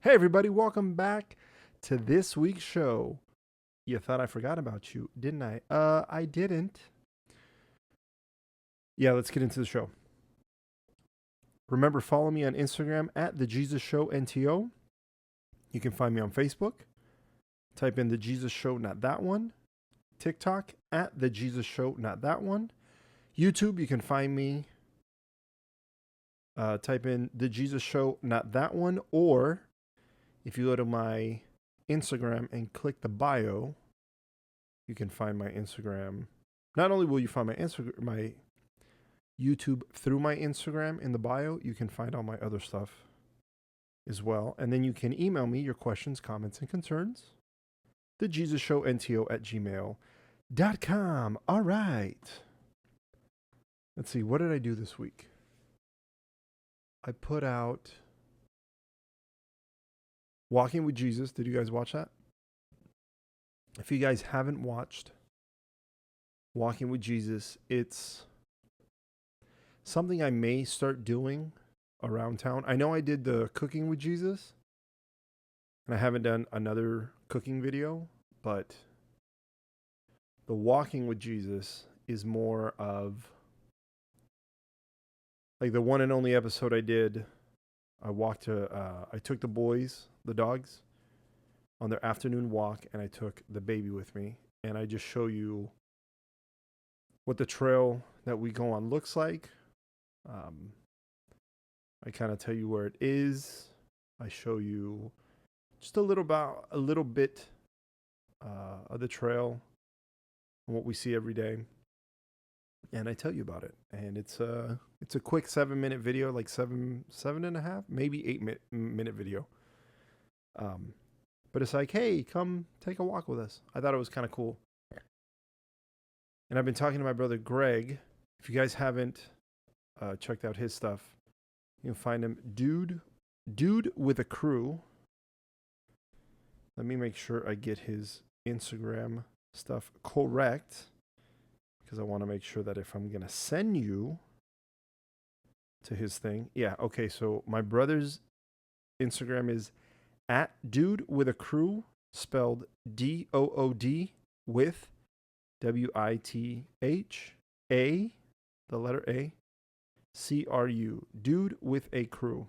Hey, everybody, welcome back to this week's show. You thought I forgot about you, didn't I? I didn't. Yeah, let's get into the show. Remember, follow me on Instagram at The Jesus Show NTO. You can find me on Facebook. Type in The Jesus Show, not that one. TikTok at The Jesus Show, not that one. YouTube, you can find me. Type in The Jesus Show, not that one. Or if you go to my Instagram and click the bio, you can find my Instagram. Not only will you find my YouTube through my Instagram in the bio, you can find all my other stuff as well. And then you can email me your questions, comments, and concerns. TheJesusShowNTO@gmail.com. All right. Let's see. What did I do this week? I put out Walking with Jesus. Did you guys watch that? If you guys haven't watched Walking with Jesus, it's something I may start doing around town. I know I did the Cooking with Jesus, and I haven't done another cooking video, but the Walking with Jesus is more of like the one and only episode I did. I took the boys, the dogs, on their afternoon walk, and I took the baby with me, and I just show you what the trail that we go on looks like. I kind of tell you where it is. I show you just a little bit of the trail and what we see every day, and I tell you about it. And it's a quick 7-minute video, like seven and a half, maybe 8-minute video. But it's like, hey, come take a walk with us. I thought it was kind of cool. And I've been talking to my brother Greg. If you guys haven't checked out his stuff, you can find him Dude with a Crew. Let me make sure I get his Instagram stuff correct, because I want to make sure that if I'm going to send you to his thing. Yeah, okay, so my brother's Instagram is at Dude with a Crew, spelled DOOD with WITHA, the letter A, CRU, Dude with a Crew.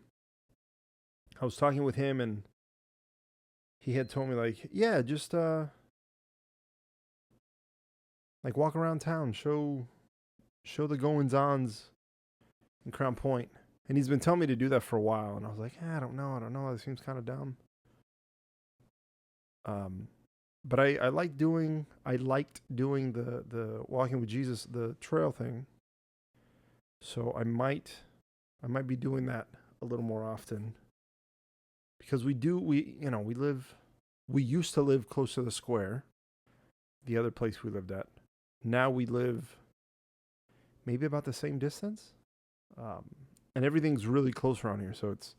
I was talking with him, and he had told me, like, yeah, just like walk around town, show the goings-ons in Crown Point. And he's been telling me to do that for a while, and I was like, I don't know, that seems kind of dumb. But I liked doing the Walking with Jesus, the trail thing. So I might be doing that a little more often, because we used to live close to the square, the other place we lived at. Now we live maybe about the same distance, and everything's really close around here. So it's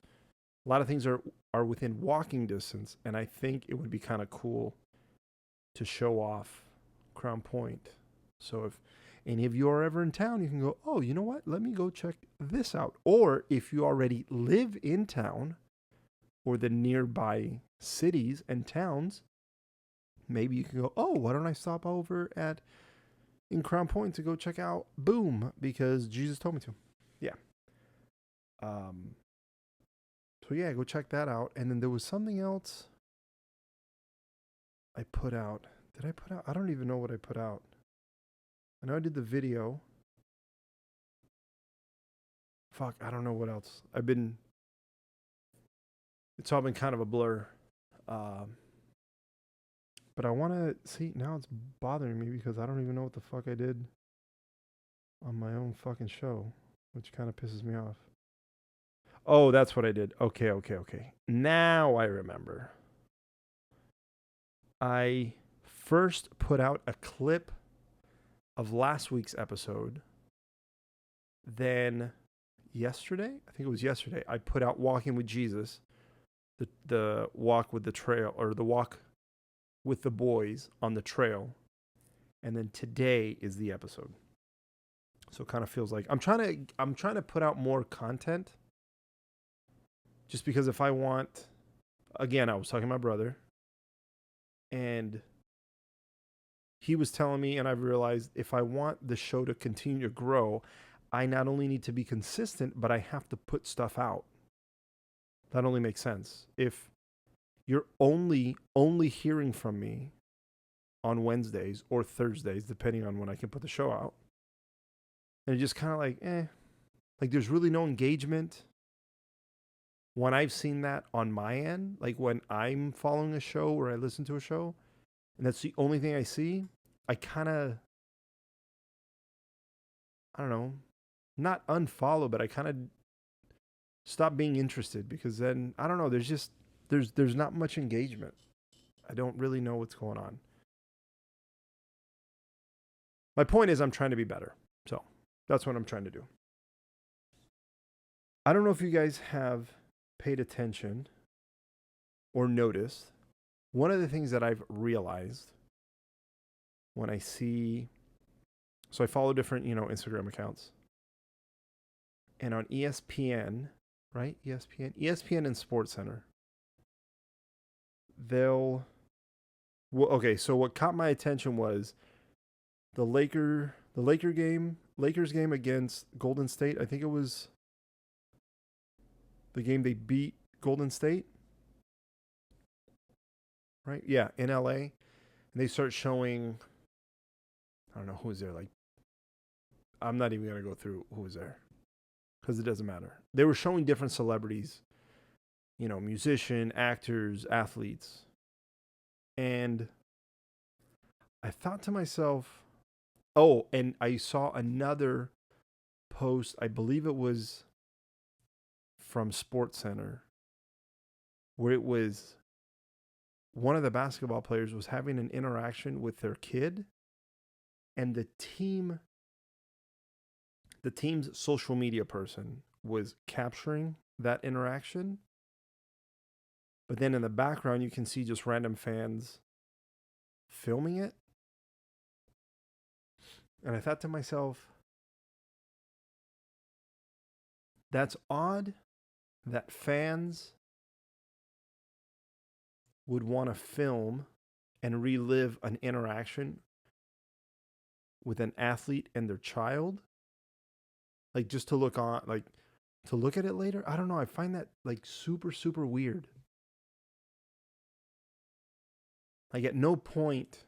a lot of things are within walking distance, and I think it would be kind of cool to show off Crown Point. So if any of you are ever in town, you can go, oh, you know what? Let me go check this out. Or if you already live in town or the nearby cities and towns, maybe you can go, oh, why don't I stop over in Crown Point to go check out Boom, because Jesus told me to. Yeah. So yeah, go check that out. And then there was something else I put out. Did I put out? I don't even know what I put out. I know I did the video. Fuck, I don't know what else. It's all been kind of a blur. But I want to see, now it's bothering me because I don't even know what the fuck I did on my own fucking show, which kind of pisses me off. Oh, that's what I did. Okay. Now I remember. I first put out a clip of last week's episode. Then yesterday, I think it was yesterday, I put out Walking with Jesus, the walk with the trail, or the walk with the boys on the trail. And then today is the episode. So it kind of feels like I'm trying to put out more content, just because if I want again, I was talking to my brother, and he was telling me, and I've realized if I want the show to continue to grow, I not only need to be consistent, but I have to put stuff out. That only makes sense. If you're only hearing from me on Wednesdays or Thursdays, depending on when I can put the show out, and it's just kind of like, like there's really no engagement. When I've seen that on my end, like when I'm following a show or I listen to a show, and that's the only thing I see, I kind of, I don't know, not unfollow, but I kind of stop being interested, because then I don't know, there's not much engagement. I don't really know what's going on. My point is I'm trying to be better. So, that's what I'm trying to do. I don't know if you guys have paid attention or noticed. One of the things that I've realized when I see, so I follow different, Instagram accounts. And on ESPN, right? ESPN and SportsCenter, okay, so what caught my attention was the Lakers game against Golden State. I think it was the game they beat Golden State, right? Yeah, in LA. And they start showing, I don't know who was there. Like, I'm not even going to go through who was there, because it doesn't matter. They were showing different celebrities, musician, actors, athletes. And I thought to myself, oh, and I saw another post, I believe it was from SportsCenter, where it was one of the basketball players was having an interaction with their kid, and the team's social media person was capturing that interaction. But then in the background, you can see just random fans filming it. And I thought to myself, that's odd that fans would want to film and relive an interaction with an athlete and their child. Like, just to look at it later. I don't know. I find that like super, super weird. Like, at no point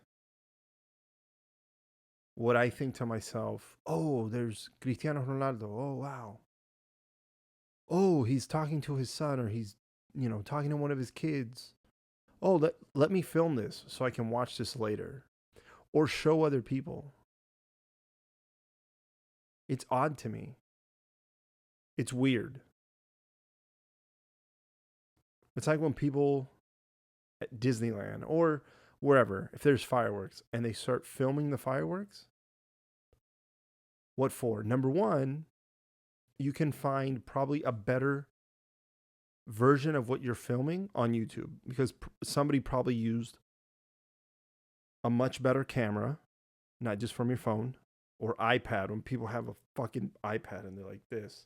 would I think to myself, oh, there's Cristiano Ronaldo. Oh, wow. Oh, he's talking to his son, or he's, talking to one of his kids. Oh, let me film this so I can watch this later, or show other people. It's odd to me. It's weird. It's like when people at Disneyland or wherever, if there's fireworks and they start filming the fireworks. What for? Number one, you can find probably a better version of what you're filming on YouTube, because somebody probably used a much better camera, not just from your phone or iPad. When people have a fucking iPad and they're like this,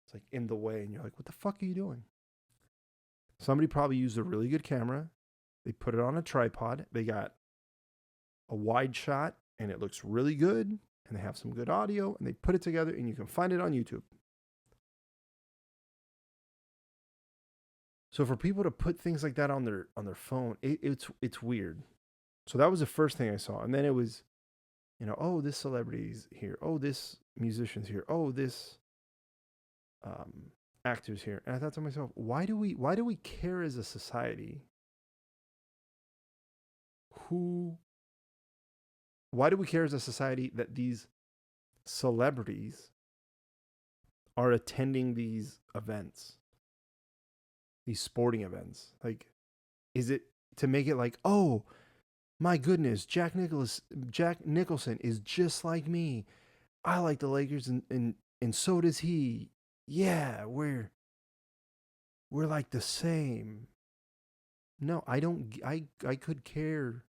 it's like in the way, and you're like, what the fuck are you doing? Somebody probably used a really good camera. They put it on a tripod. They got a wide shot, and it looks really good, and they have some good audio, and they put it together, and you can find it on YouTube. So for people to put things like that on their phone, it's weird. So that was the first thing I saw. And then it was, oh, this celebrity's here. Oh, this musician's here. Oh, this actor's here. And I thought to myself, why do we care as a society? Why do we care as a society that these celebrities are attending these events, these sporting events? Like, is it to make it like, oh my goodness, Jack Nicholson is just like me. I like the Lakers, and so does he. Yeah, we're like the same. No, I don't. I could care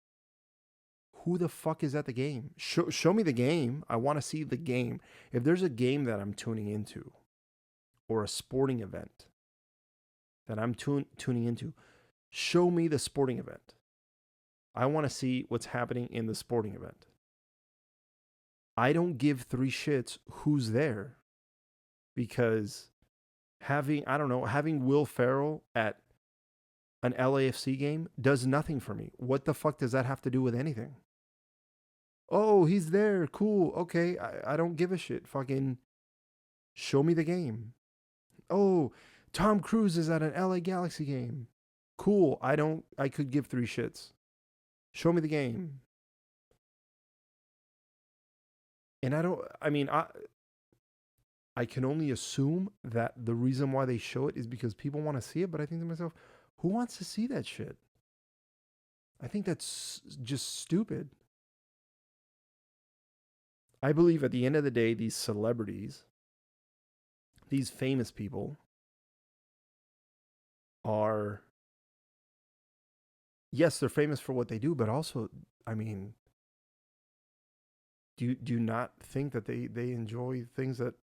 who the fuck is at the game. Show me the game. I want to see the game. If there's a game that I'm tuning into, or a sporting event that I'm tuning into, Show me the sporting event. I want to see what's happening in the sporting event. I don't give three shits who's there, because having Will Ferrell at an LAFC game does nothing for me. What the fuck does that have to do with anything? Oh, he's there. Cool. Okay. I don't give a shit. Fucking show me the game. Oh, Tom Cruise is at an LA Galaxy game. Cool. I could give three shits. Show me the game. And I can only assume that the reason why they show it is because people want to see it. But I think to myself, who wants to see that shit? I think that's just stupid. I believe at the end of the day, these celebrities, these famous people are, yes, they're famous for what they do, but also, I mean, do you not think that they enjoy things that,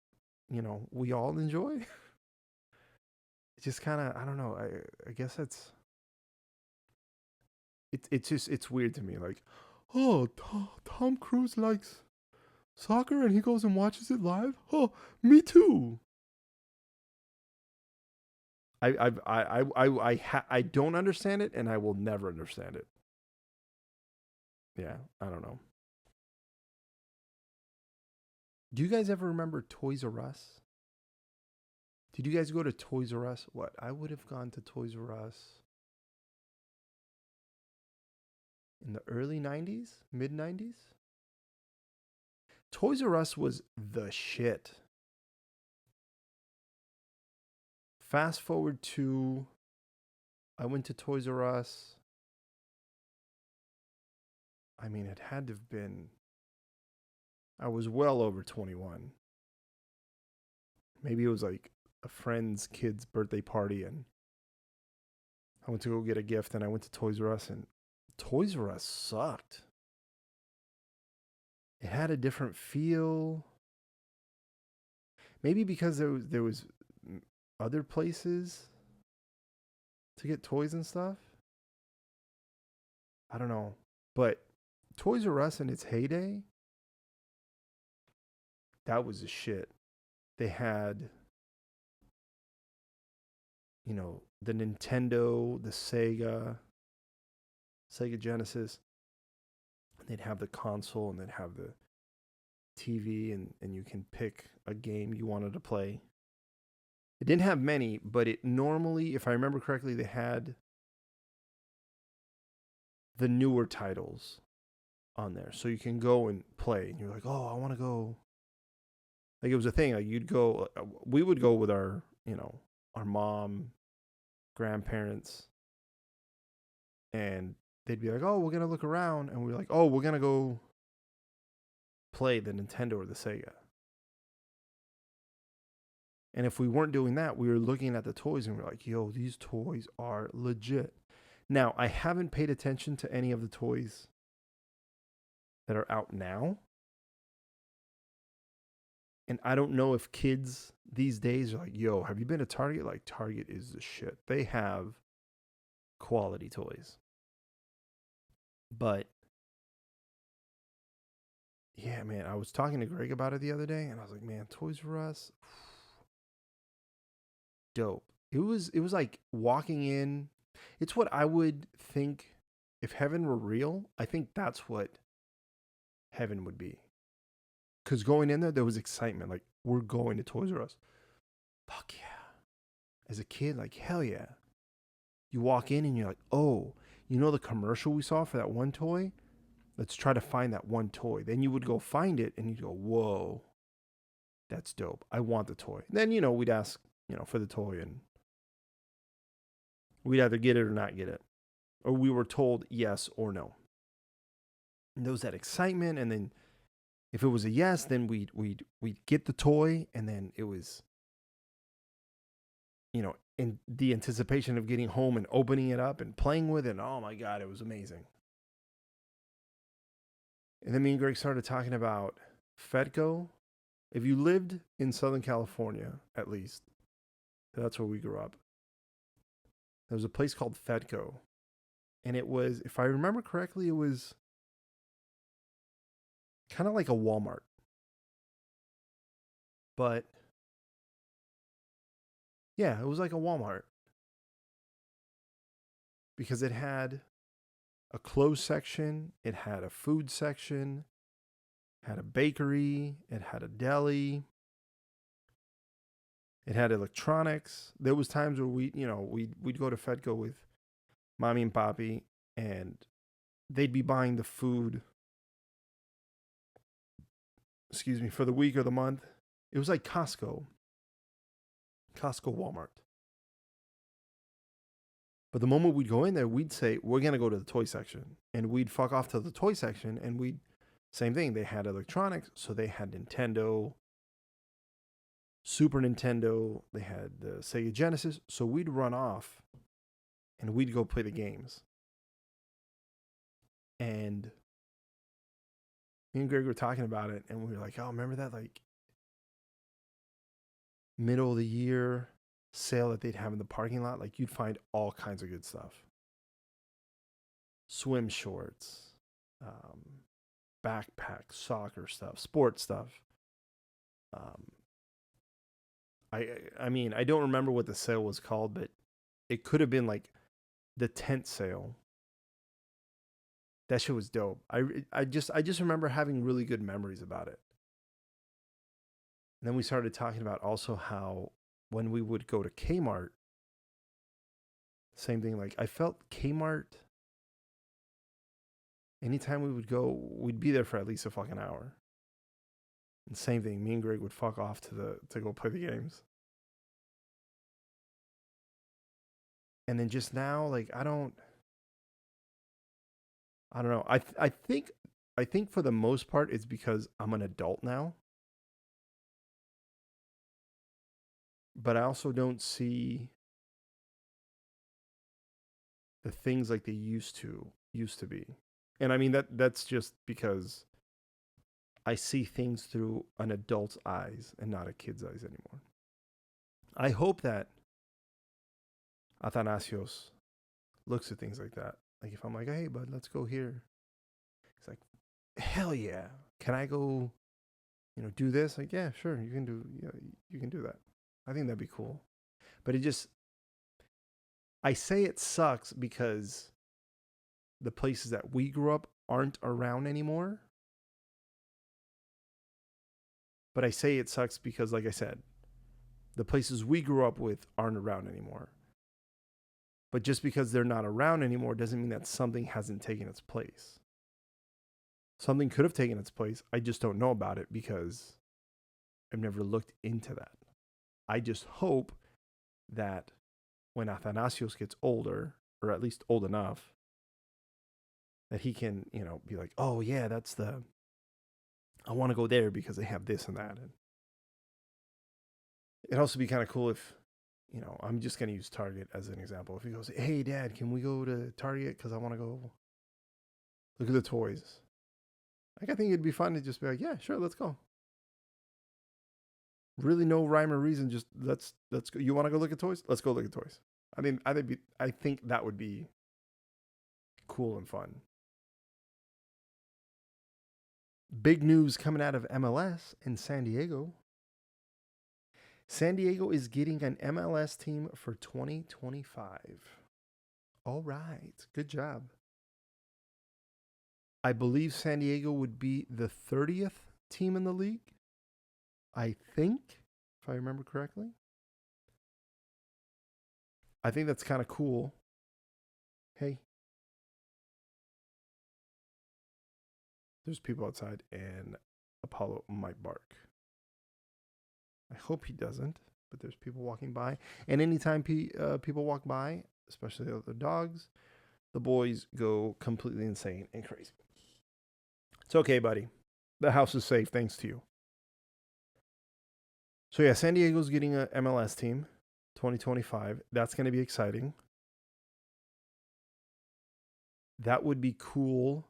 we all enjoy? It's just kind of, I don't know. I guess it's weird to me. Like, oh, Tom Cruise likes soccer and he goes and watches it live. Oh, me too. I don't understand it, and I will never understand it. Yeah, I don't know. Do you guys ever remember Toys R Us? Did you guys go to Toys R Us? What? I would have gone to Toys R Us in the early 90s, mid 90s. Toys R Us was the shit. Fast forward to, I went to Toys R Us. I mean, it had to have been, I was well over 21. Maybe it was like a friend's kid's birthday party, and I went to go get a gift, and I went to Toys R Us, and Toys R Us sucked. It had a different feel. Maybe because there was other places to get toys and stuff. I don't know. But Toys R Us in its heyday, that was the shit. They had, the Nintendo, the Sega Genesis. They'd have the console, and they'd have the TV, and you can pick a game you wanted to play. It didn't have many, but it normally, if I remember correctly, they had the newer titles on there. So you can go and play, and you're like, oh, I want to go. Like, it was a thing. Like, we would go with our mom, grandparents, and they'd be like, oh, we're going to look around. And we're like, oh, we're going to go play the Nintendo or the Sega. And if we weren't doing that, we were looking at the toys, and we're like, yo, these toys are legit. Now, I haven't paid attention to any of the toys that are out now. And I don't know if kids these days are like, yo, have you been to Target? Like, Target is the shit. They have quality toys. But yeah, man, I was talking to Greg about it the other day, and I was like, man, Toys R Us, dope. It was like walking in. It's what I would think if heaven were real. I think that's what heaven would be. Because going in there was excitement. Like, we're going to Toys R Us. Fuck yeah. As a kid, like, hell yeah. You walk in and you're like, oh, the commercial we saw for that one toy? Let's try to find that one toy. Then you would go find it, and you'd go, whoa, that's dope. I want the toy. Then, we'd ask, for the toy, and we'd either get it or not get it. Or we were told yes or no. And there was that excitement, and then if it was a yes, then we'd get the toy, and then it was, in the anticipation of getting home and opening it up and playing with it. And oh my God, it was amazing. And then me and Greg started talking about Fedco. If you lived in Southern California, at least, that's where we grew up. There was a place called Fedco. And it was, if I remember correctly, it was kind of like a Walmart. But yeah, it was like a Walmart because it had a clothes section, it had a food section, had a bakery, it had a deli, it had electronics. There was times where we'd go to Fedco with mommy and papi, and they'd be buying the food, for the week or the month. It was like Costco, Walmart. But the moment we'd go in there, we'd say, we're going to go to the toy section. And we'd fuck off to the toy section, and same thing. They had electronics, so they had Nintendo, Super Nintendo, they had the Sega Genesis. So we'd run off and we'd go play the games. And me and Greg were talking about it, and we were like, oh, remember that like middle of the year sale that they'd have in the parking lot? Like, you'd find all kinds of good stuff. Swim shorts, backpacks, soccer stuff, sports stuff. I mean, I don't remember what the sale was called, but it could have been like the tent sale. That shit was dope. I just remember having really good memories about it. And then we started talking about also how when we would go to Kmart, same thing. Like, I felt Kmart, anytime we would go, we'd be there for at least a fucking hour. And same thing, me and Greg would fuck off to go play the games. And then just now, like, I don't know. I think for the most part it's because I'm an adult now. But I also don't see the things like they used to be. And I mean that's just because I see things through an adult's eyes and not a kid's eyes anymore. I hope that Athanasios looks at things like that. Like, if I'm like, hey, bud, let's go here. He's like, hell yeah. Can I go, do this? Like, yeah, sure. You can do that. I think that'd be cool. But I say it sucks because the places that we grew up aren't around anymore. But I say it sucks because, like I said, the places we grew up with aren't around anymore. But just because they're not around anymore doesn't mean that something hasn't taken its place. Something could have taken its place. I just don't know about it because I've never looked into that. I just hope that when Athanasios gets older, or at least old enough, that he can, be like, oh yeah, I want to go there because they have this and that. And it'd also be kind of cool if, I'm just going to use Target as an example. If he goes, hey, Dad, can we go to Target? Because I want to go look at the toys. Like, I think it'd be fun to just be like, yeah, sure, let's go. Really no rhyme or reason. Just let's go. You want to go look at toys? Let's go look at toys. I mean, I think that would be cool and fun. Big news coming out of MLS in San Diego. San Diego is getting an MLS team for 2025. All right. Good job. I believe San Diego would be the 30th team in the league. I think, if I remember correctly. I think that's kind of cool. Hey. There's people outside and Apollo might bark. I hope he doesn't, but there's people walking by. And anytime people walk by, especially other dogs, the boys go completely insane and crazy. It's okay, buddy. The house is safe thanks to you. So yeah, San Diego's getting a MLS team, 2025. That's going to be exciting. That would be cool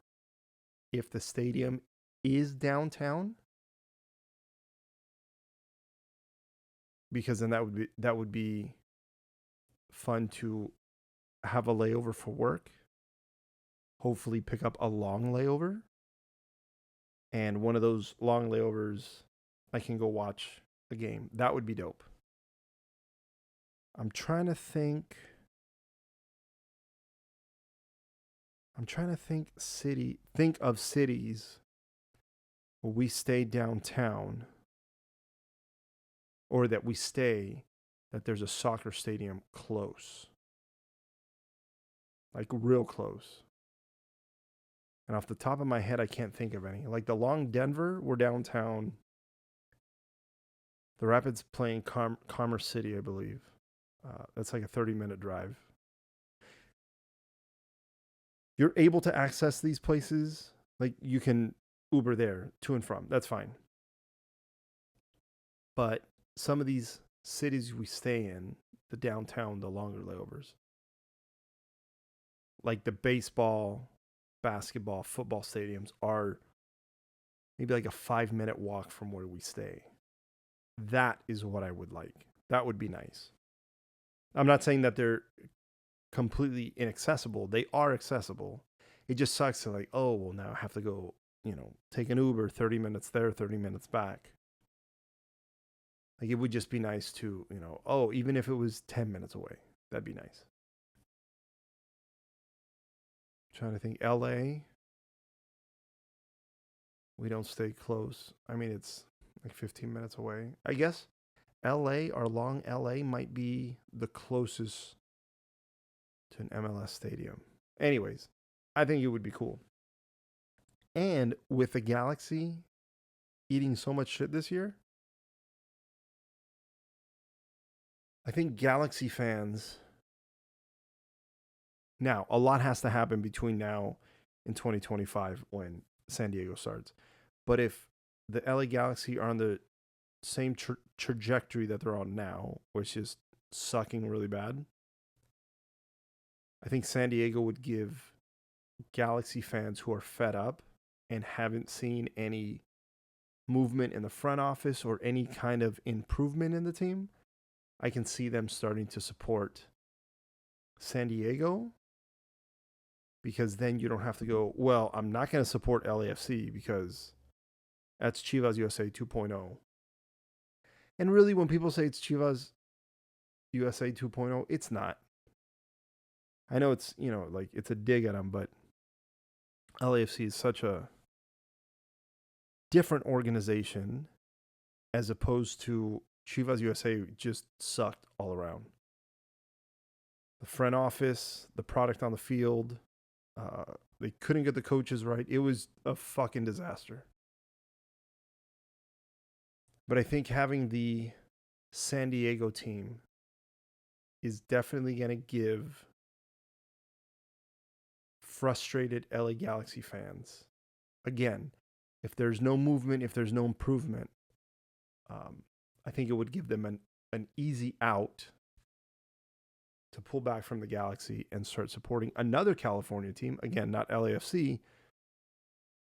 if the stadium is downtown. Because then that would be fun to have a layover for work, hopefully pick up a long layover. And one of those long layovers, I can go watch a game. That would be dope. I'm trying to think of cities where we stay downtown, or that there's a soccer stadium close. Like real close. And off the top of my head, I can't think of any. Like the Long Denver, we're downtown. The Rapids playing Commerce City, I believe. That's like a 30-minute drive. You're able to access these places. Like you can Uber there to and from. That's fine. But some of these cities we stay in, the downtown, the longer layovers, like the baseball, basketball, football stadiums are maybe like a 5-minute walk from where we stay. That is what I would like. That would be nice. I'm not saying that they're completely inaccessible. They are accessible. It just sucks to like, oh, well, now I have to go, take an Uber 30 minutes there, 30 minutes back. Like it would just be nice to, even if it was 10 minutes away, that'd be nice. I'm trying to think. LA, we don't stay close. I mean, it's like 15 minutes away. I guess LA or Long LA might be the closest to an MLS stadium. Anyways, I think it would be cool. And with the Galaxy eating so much shit this year, I think Galaxy fans... Now, a lot has to happen between now and 2025 when San Diego starts. But if the LA Galaxy are on the same trajectory that they're on now, which is sucking really bad, I think San Diego would give Galaxy fans who are fed up and haven't seen any movement in the front office or any kind of improvement in the team, I can see them starting to support San Diego, because then you don't have to go, well, I'm not going to support LAFC because that's Chivas USA 2.0. And really, when people say it's Chivas USA 2.0, it's not. I know it's, like it's a dig at them, but LAFC is such a different organization as opposed to Chivas USA just sucked all around. The front office, the product on the field, they couldn't get the coaches right. It was a fucking disaster. But I think having the San Diego team is definitely going to give frustrated LA Galaxy fans, again, if there's no movement, if there's no improvement, I think it would give them an easy out to pull back from the Galaxy and start supporting another California team. Again, not LAFC,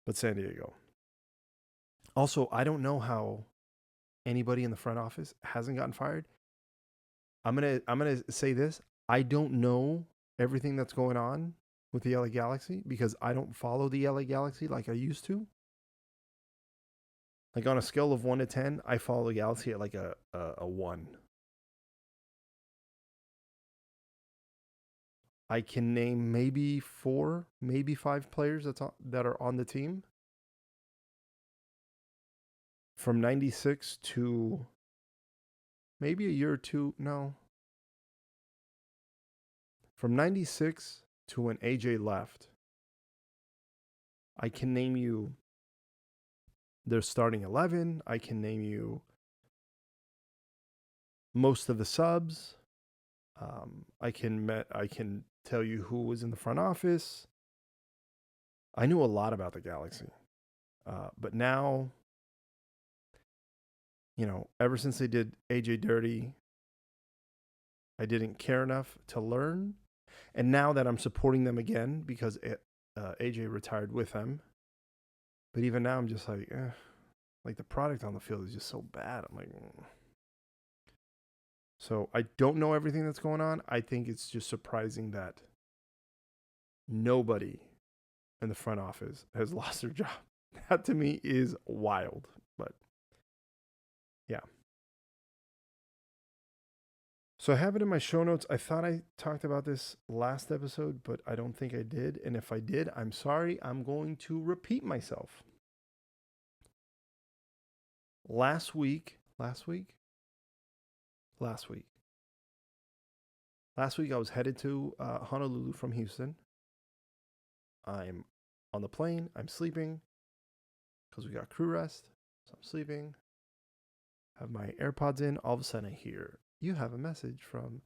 but San Diego. Also, I don't know how anybody in the front office hasn't gotten fired. I'm gonna say this. I don't know everything that's going on with the LA Galaxy because I don't follow the LA Galaxy like I used to. Like on a scale of 1 to 10, I follow the Galaxy at like a 1. I can name maybe 4, maybe 5 players that are on the team. From 96 to maybe a year or two, no. From 96 to when AJ left, I can name you their starting 11. I can name you most of the subs. I can tell you who was in the front office. I knew a lot about the Galaxy. But now, ever since they did AJ dirty, I didn't care enough to learn. And now that I'm supporting them again because AJ retired with them, but even now I'm just like, like the product on the field is just so bad. I'm like, So I don't know everything that's going on. I think it's just surprising that nobody in the front office has lost their job. That to me is wild. But yeah. So I have it in my show notes. I thought I talked about this last episode, but I don't think I did. And if I did, I'm sorry. I'm going to repeat myself. Last week, I was headed to Honolulu from Houston. I'm on the plane. I'm sleeping because we got crew rest. So I'm sleeping. Have my AirPods in. All of a sudden I hear, you have a message from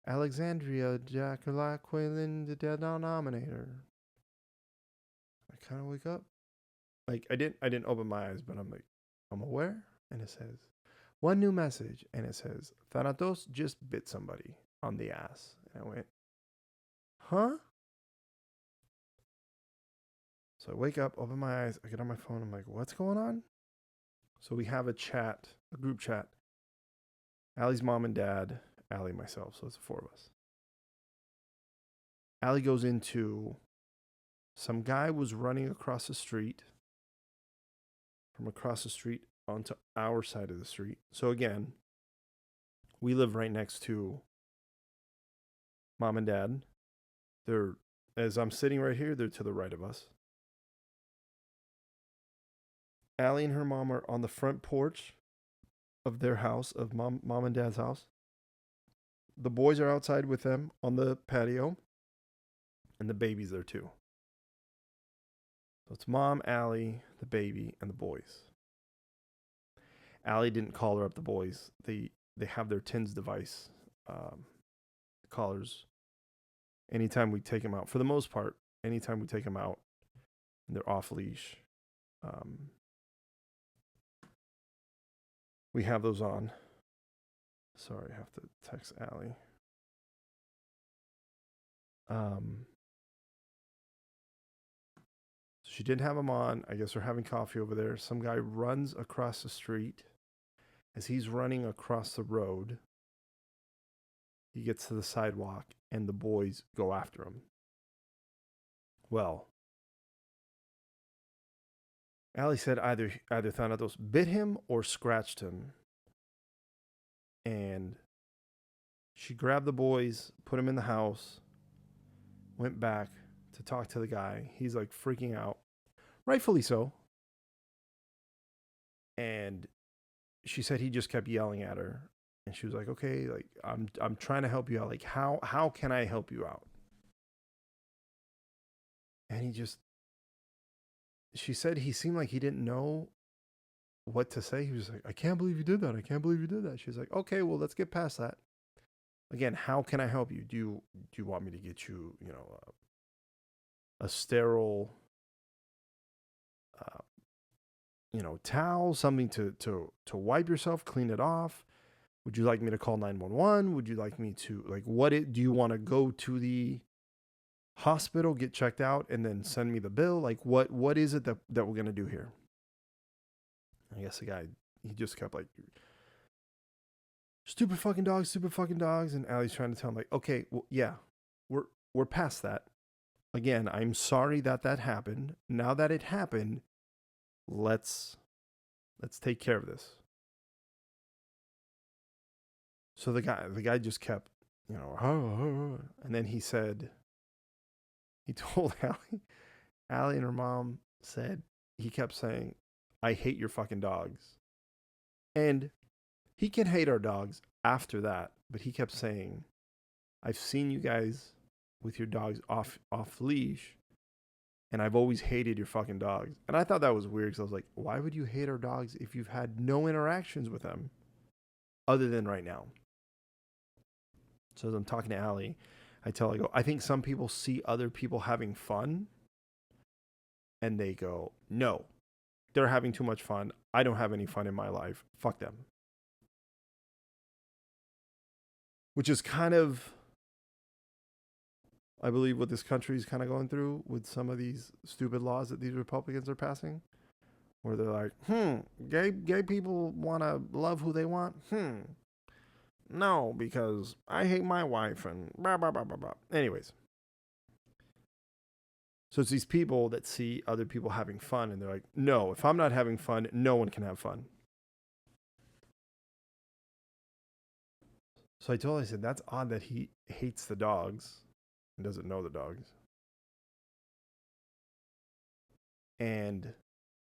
Alexandria Jacqueline, the denominator. I kind of wake up. Like I didn't open my eyes, but I'm like, I'm aware. And it says, one new message. And it says, Thanatos just bit somebody on the ass. And I went, huh? So I wake up, open my eyes, I get on my phone. I'm like, what's going on? So we have a chat, a group chat. Allie's mom and dad, Allie, myself. So it's the four of us. Allie goes into some guy was running across the street, from across the street onto our side of the street. So again, we live right next to mom and dad. They're, as I'm sitting right here, they're to the right of us. Allie and her mom are on the front porch of their house, of mom and dad's house. The boys are outside with them on the patio, and the baby's there too. So it's mom, Allie, the baby, and the boys. Allie didn't collar up the boys. They have their TINS device collars. Anytime we take them out, for the most part, anytime we take them out, and they're off leash, we have those on. Sorry, I have to text Allie. So she didn't have them on. I guess they're having coffee over there. Some guy runs across the street. As he's running across the road, he gets to the sidewalk, and the boys go after him. Well, Allie said either Thanatos bit him or scratched him. And she grabbed the boys, put them in the house, went back to talk to the guy. He's like freaking out, rightfully so. And she said he just kept yelling at her. And she was like, okay, like I'm trying to help you out. Like, how can I help you out? And she said he seemed like he didn't know what to say. He was like, I can't believe you did that. I can't believe you did that. She was like, okay, well, let's get past that. Again, how can I help you? Do you want me to get you, a sterile, towel, something to wipe yourself, clean it off? Would you like me to call 911? Would you like me to, do you want to go to the hospital, get checked out, and then send me the bill? Like, what is it that we're going to do here? I guess the guy, he just kept like, stupid fucking dogs. And Allie's trying to tell him, like, okay, well, yeah, we're past that. Again, I'm sorry that happened. Now that it happened, let's take care of this. So the guy just kept, and then he told Allie and her mom said, he kept saying, I hate your fucking dogs. And he can hate our dogs after that, but he kept saying, I've seen you guys with your dogs off leash, and I've always hated your fucking dogs. And I thought that was weird, because I was like, why would you hate our dogs if you've had no interactions with them other than right now? So as I'm talking to Allie, I go, I think some people see other people having fun, and they go, no, they're having too much fun. I don't have any fun in my life. Fuck them. Which is kind of, I believe, what this country is kind of going through with some of these stupid laws that these Republicans are passing, where they're like, gay people want to love who they want. no, because I hate my wife and blah, blah, blah, blah, blah. Anyways. So it's these people that see other people having fun and they're like, no, if I'm not having fun, no one can have fun. So I said, that's odd that he hates the dogs and doesn't know the dogs. And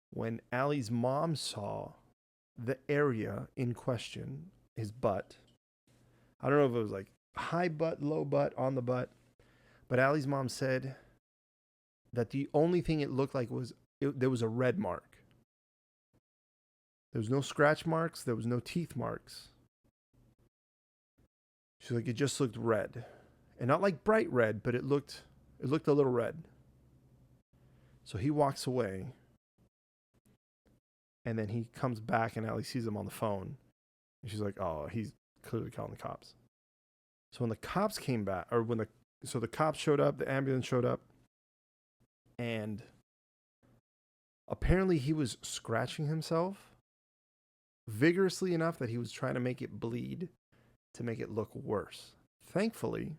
when Allie's mom saw the area in question, his butt, I don't know if it was like high butt, low butt, on the butt, but Allie's mom said that the only thing it looked like was there was a red mark. There was no scratch marks. There was no teeth marks. She's like, it just looked red. And not like bright red, but it looked a little red. So he walks away. And then he comes back and Allie sees him on the phone. And she's like, oh, he's clearly calling the cops. So when the cops came back, so the cops showed up, the ambulance showed up. And apparently he was scratching himself vigorously enough that he was trying to make it bleed to make it look worse. Thankfully,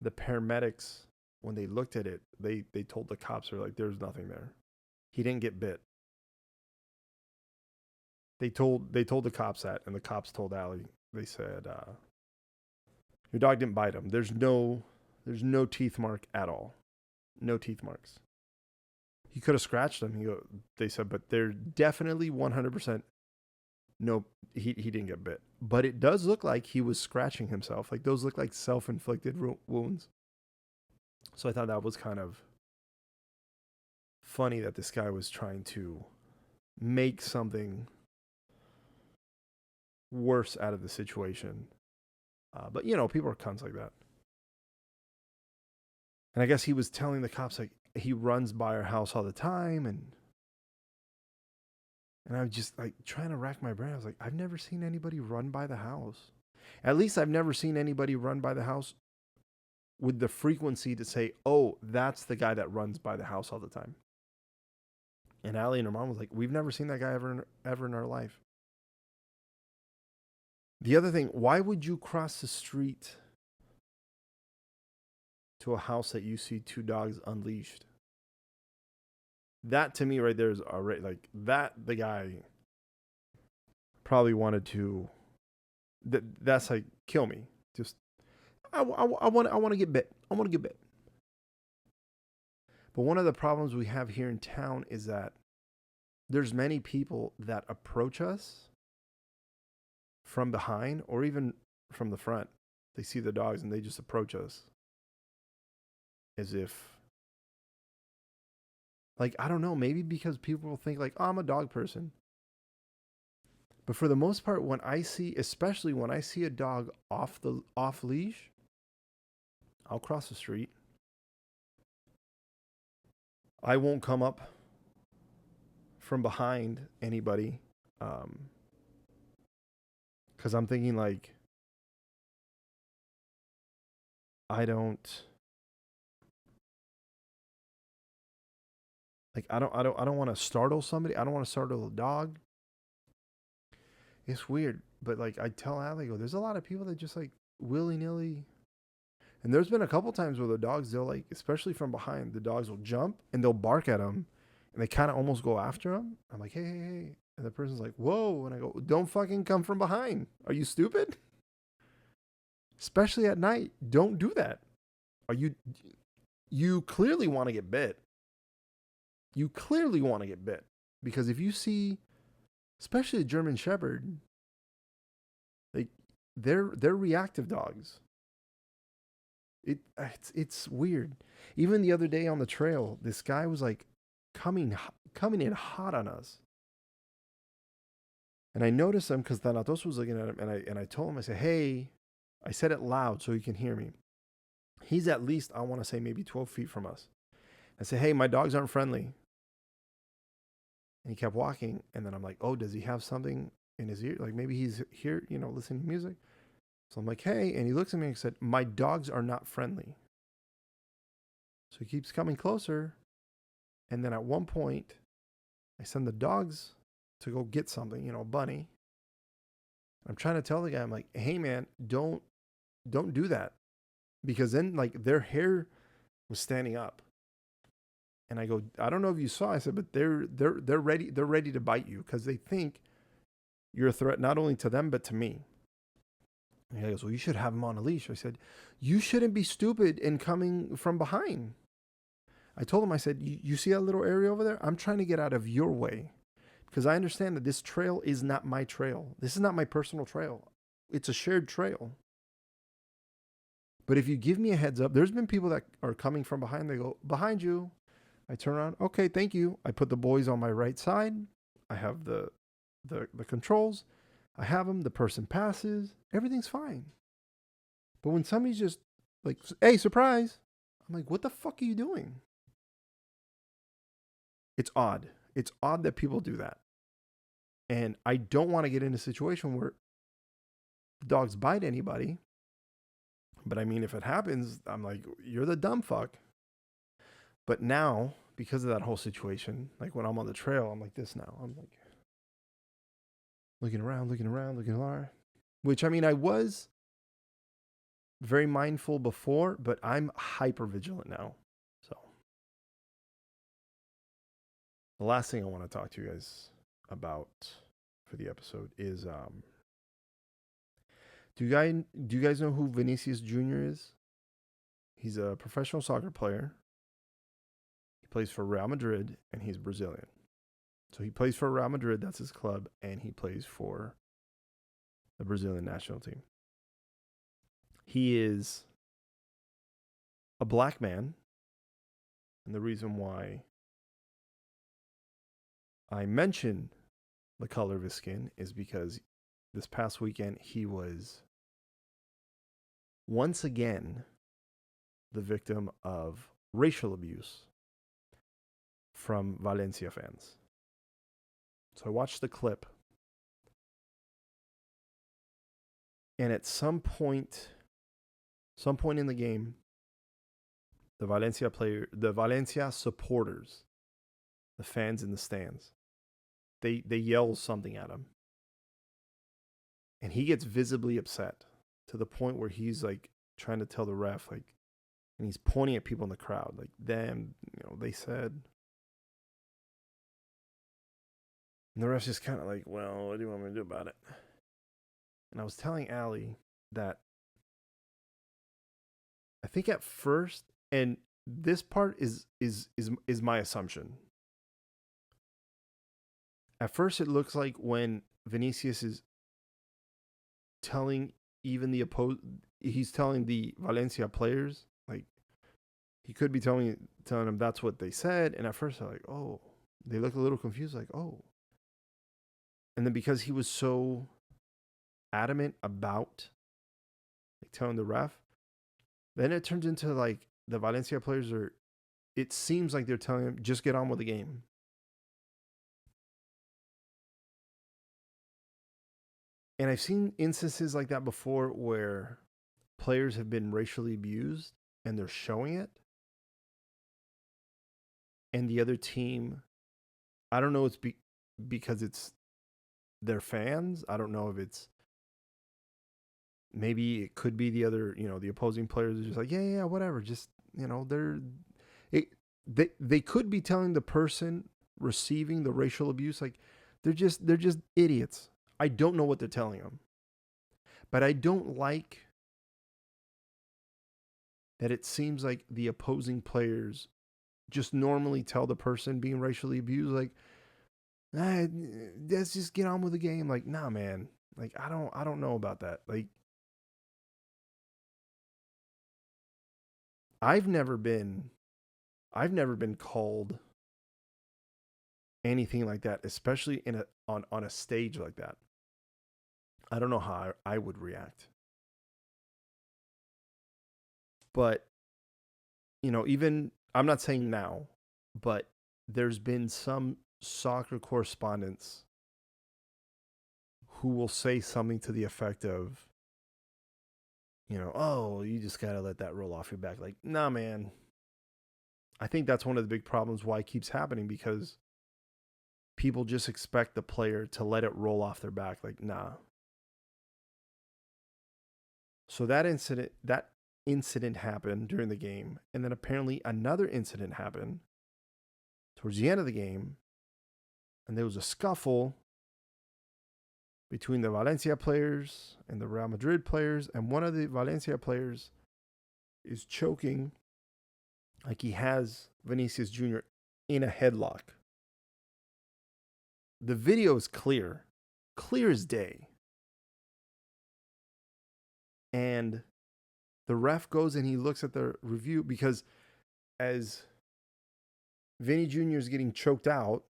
the paramedics, when they looked at it, they told the cops, they're like, there's nothing there. He didn't get bit. They told the cops that, and the cops told Allie, they said, your dog didn't bite him. There's no teeth mark at all. No teeth marks. He could have scratched him. They said, but they're definitely 100% no, he didn't get bit. But it does look like he was scratching himself. Like those look like self-inflicted wounds. So I thought that was kind of funny that this guy was trying to make something worse out of the situation. But, people are cunts like that. And I guess he was telling the cops, like, he runs by our house all the time. And I was just, like, trying to rack my brain. I was like, I've never seen anybody run by the house. At least I've never seen anybody run by the house with the frequency to say, oh, that's the guy that runs by the house all the time. And Allie and her mom was like, we've never seen that guy ever in our life. The other thing, why would you cross the street to a house that you see two dogs unleashed? That to me right there is already like that. The guy probably wanted to. That's like kill me. Just I want to get bit. I want to get bit. But one of the problems we have here in town is that there's many people that approach us from behind or even from the front. They see the dogs and they just approach us as if, like, I don't know, maybe because people think like, oh, I'm a dog person. But for the most part, especially when I see a dog off leash, I'll cross the street. I won't come up from behind anybody. Because I'm thinking like, I don't want to startle somebody. I don't want to startle a dog. It's weird, but like I tell Allie, there's a lot of people that just like willy-nilly. And there's been a couple times where the dogs, they'll like, especially from behind, the dogs will jump and they'll bark at them and they kind of almost go after them. I'm like, hey. And the person's like, whoa. And I go, don't fucking come from behind. Are you stupid? Especially at night. Don't do that. You clearly want to get bit. You clearly want to get bit. Because if you see, especially a German Shepherd, like they're reactive dogs. It's weird. Even the other day on the trail, this guy was like coming in hot on us. And I noticed him because Thanatos was looking at him, and I told him, I said, hey, I said it loud so he can hear me. He's at least, I want to say maybe 12 feet from us. I said, hey, my dogs aren't friendly. And he kept walking, and then I'm like, oh, does he have something in his ear? Like maybe he's here, listening to music. So I'm like, hey, and he looks at me and said, my dogs are not friendly. So he keeps coming closer. And then at one point, I send the dogs to go get something, a bunny. I'm trying to tell the guy, I'm like, hey man, don't do that. Because then like their hair was standing up. And I go, I don't know if you saw. I said, but they're ready to bite you because they think you're a threat not only to them but to me. And he goes, well, you should have him on a leash. I said, you shouldn't be stupid in coming from behind. I told him, I said, you see that little area over there? I'm trying to get out of your way because I understand that this trail is not my trail. This is not my personal trail. It's a shared trail. But if you give me a heads up, there's been people that are coming from behind. They go, behind you. I turn around. Okay, thank you. I put the boys on my right side. I have the controls. I have them. The person passes. Everything's fine. But when somebody's just like, hey, surprise. I'm like, what the fuck are you doing? It's odd. It's odd that people do that. And I don't want to get in a situation where dogs bite anybody. But I mean, if it happens, I'm like, you're the dumb fuck. But now, because of that whole situation, like when I'm on the trail, I'm like this now. I'm like looking around. Which, I mean, I was very mindful before, but I'm hyper vigilant now. So the last thing I want to talk to you guys about for the episode is do you guys know who Vinicius Jr. is? He's a professional soccer player. He plays for Real Madrid and he's Brazilian. So he plays for Real Madrid, that's his club, and he plays for the Brazilian national team. He is a black man. And the reason why I mention the color of his skin is because this past weekend he was once again the victim of racial abuse from Valencia fans. So I watched the clip. And at some point in the game, the Valencia supporters, the fans in the stands, they yell something at him. And he gets visibly upset to the point where he's like trying to tell the ref, like, and he's pointing at people in the crowd, like, them, they said. And the ref's just kind of like, well, what do you want me to do about it? And I was telling Allie that I think at first, and this part is my assumption. At first, it looks like when Vinicius is telling even he's telling the Valencia players, like, he could be telling them that's what they said. And at first, they're like, oh, they look a little confused, like, oh. And then because he was so adamant about like telling the ref, then it turns into like the Valencia players it seems like they're telling him, just get on with the game. And I've seen instances like that before where players have been racially abused and they're showing it. And the other team, I don't know, it's because it's their fans. I don't know if it's, maybe it could be the other, the opposing players are just like, yeah, whatever. Just, they could be telling the person receiving the racial abuse, like, they're just idiots. I don't know what they're telling them. But I don't like that it seems like the opposing players just normally tell the person being racially abused, like, let's just get on with the game. Like, nah, man. Like, I don't know about that. Like, I've never been called anything like that, especially on a stage like that. I don't know how I would react. But, even, I'm not saying now, but there's been some soccer correspondents who will say something to the effect of, oh, you just got to let that roll off your back. Like, nah, man. I think that's one of the big problems why it keeps happening, because people just expect the player to let it roll off their back. Like, nah. So that incident happened during the game, and then apparently another incident happened towards the end of the game, and there was a scuffle between the Valencia players and the Real Madrid players, and one of the Valencia players is choking like he has Vinicius Jr. in a headlock. The video is clear as day. And the ref goes and he looks at the review, because as Vinny Jr. is getting choked out,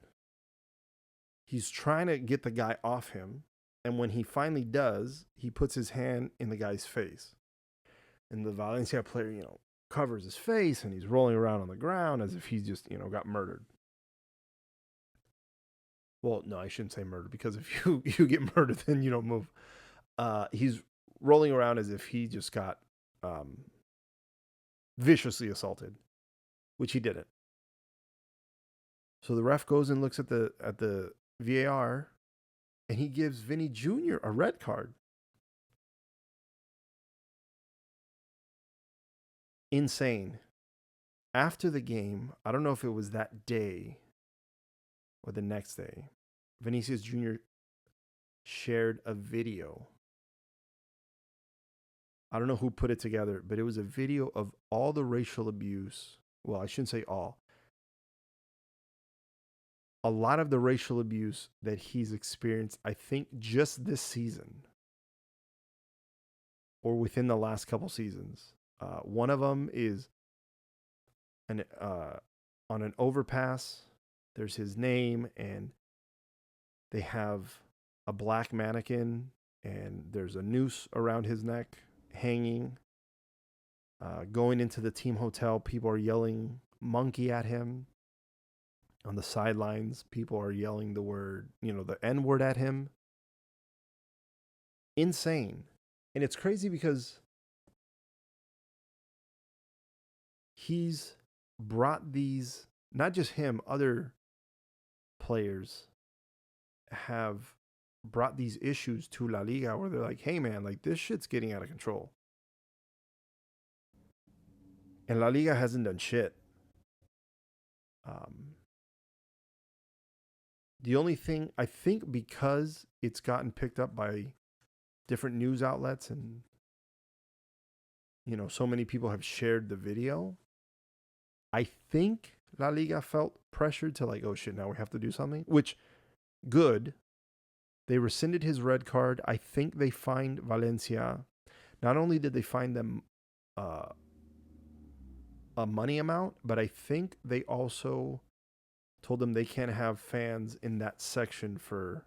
he's trying to get the guy off him. And when he finally does, he puts his hand in the guy's face. And the Valencia player, covers his face, and he's rolling around on the ground as if he just, got murdered. Well, no, I shouldn't say murder, because if you get murdered, then you don't move. He's rolling around as if he just got viciously assaulted, which he didn't. So the ref goes and looks at the VAR, and he gives Vinny Jr. a red card. Insane. After the game, I don't know if it was that day or the next day, Vinicius Jr. shared a video. I don't know who put it together, but it was a video of all the racial abuse. Well, I shouldn't say all. A lot of the racial abuse that he's experienced, I think, just this season or within the last couple seasons. One of them is on an overpass. There's his name, and they have a black mannequin, and there's a noose around his neck hanging. Going into the team hotel, people are yelling monkey at him. On the sidelines, people are yelling the word, the N-word at him. Insane. And it's crazy because he's brought these, not just him, other players have brought these issues to La Liga, where they're like, hey man, like this shit's getting out of control. And La Liga hasn't done shit. The only thing, I think, because it's gotten picked up by different news outlets and, so many people have shared the video, I think La Liga felt pressured to like, oh shit, now we have to do something, which, good. They rescinded his red card. I think they fined Valencia. Not only did they fine them a money amount, but I think they also told them they can't have fans in that section for,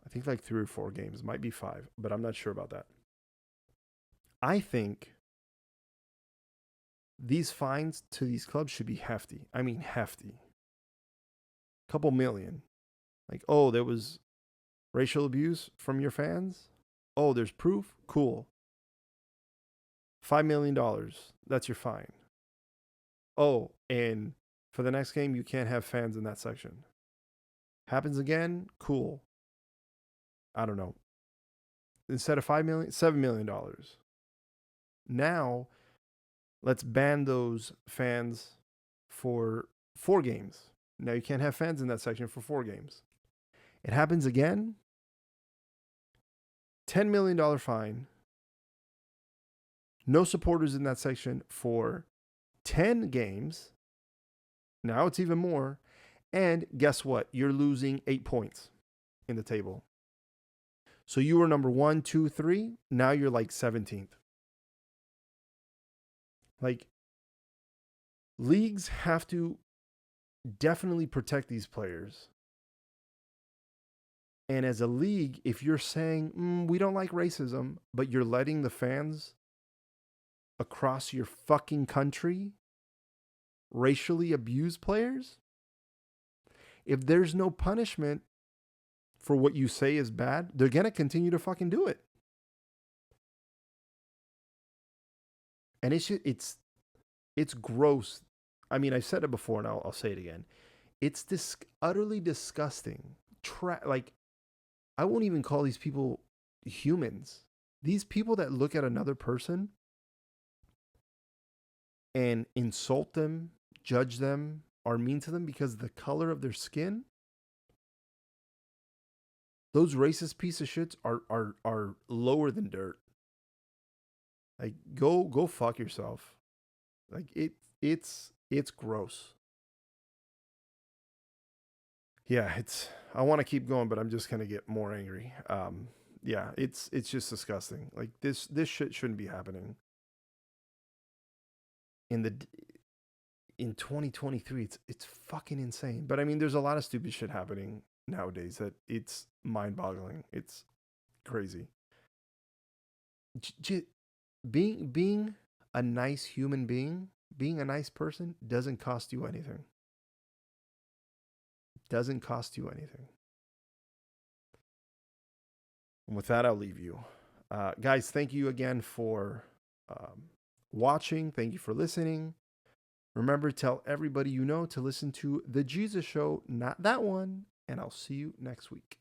I think, like 3 or 4 games. Might be 5, but I'm not sure about that. I think these fines to these clubs should be hefty. I mean, hefty. Couple million. Like, oh, there was racial abuse from your fans? Oh, there's proof? Cool. $5 million. That's your fine. Oh, and for the next game, you can't have fans in that section. Happens again? Cool. I don't know. Instead of $5 million, $7 million. Now, let's ban those fans for 4 games. Now you can't have fans in that section for 4 games. It happens again. $10 million fine. No supporters in that section for 10 games. Now it's even more. And guess what? You're losing 8 points in the table. So you were number 1, 2, 3. Now you're like 17th. Like, leagues have to definitely protect these players. And as a league, if you're saying, we don't like racism, but you're letting the fans across your fucking country racially abuse players, if there's no punishment for what you say is bad, they're going to continue to fucking do it. And it's gross. I mean, I've said it before, and I'll say it again. It's utterly disgusting. Like, I won't even call these people humans. These people that look at another person and insult them, judge them, are mean to them because of the color of their skin, those racist piece of shits are lower than dirt. Like go fuck yourself. Like it's gross. Yeah, I want to keep going, but I'm just gonna get more angry. Yeah, it's just disgusting. Like this shit shouldn't be happening in the in 2023. It's fucking insane. But I mean, there's a lot of stupid shit happening nowadays that it's mind-boggling. It's crazy. Being a nice human being, being a nice person doesn't cost you anything. Doesn't cost you anything. And with that, I'll leave you. Guys, thank you again for watching. Thank you for listening. Remember, tell everybody you know to listen to The Jesus Show, not that one. And I'll see you next week.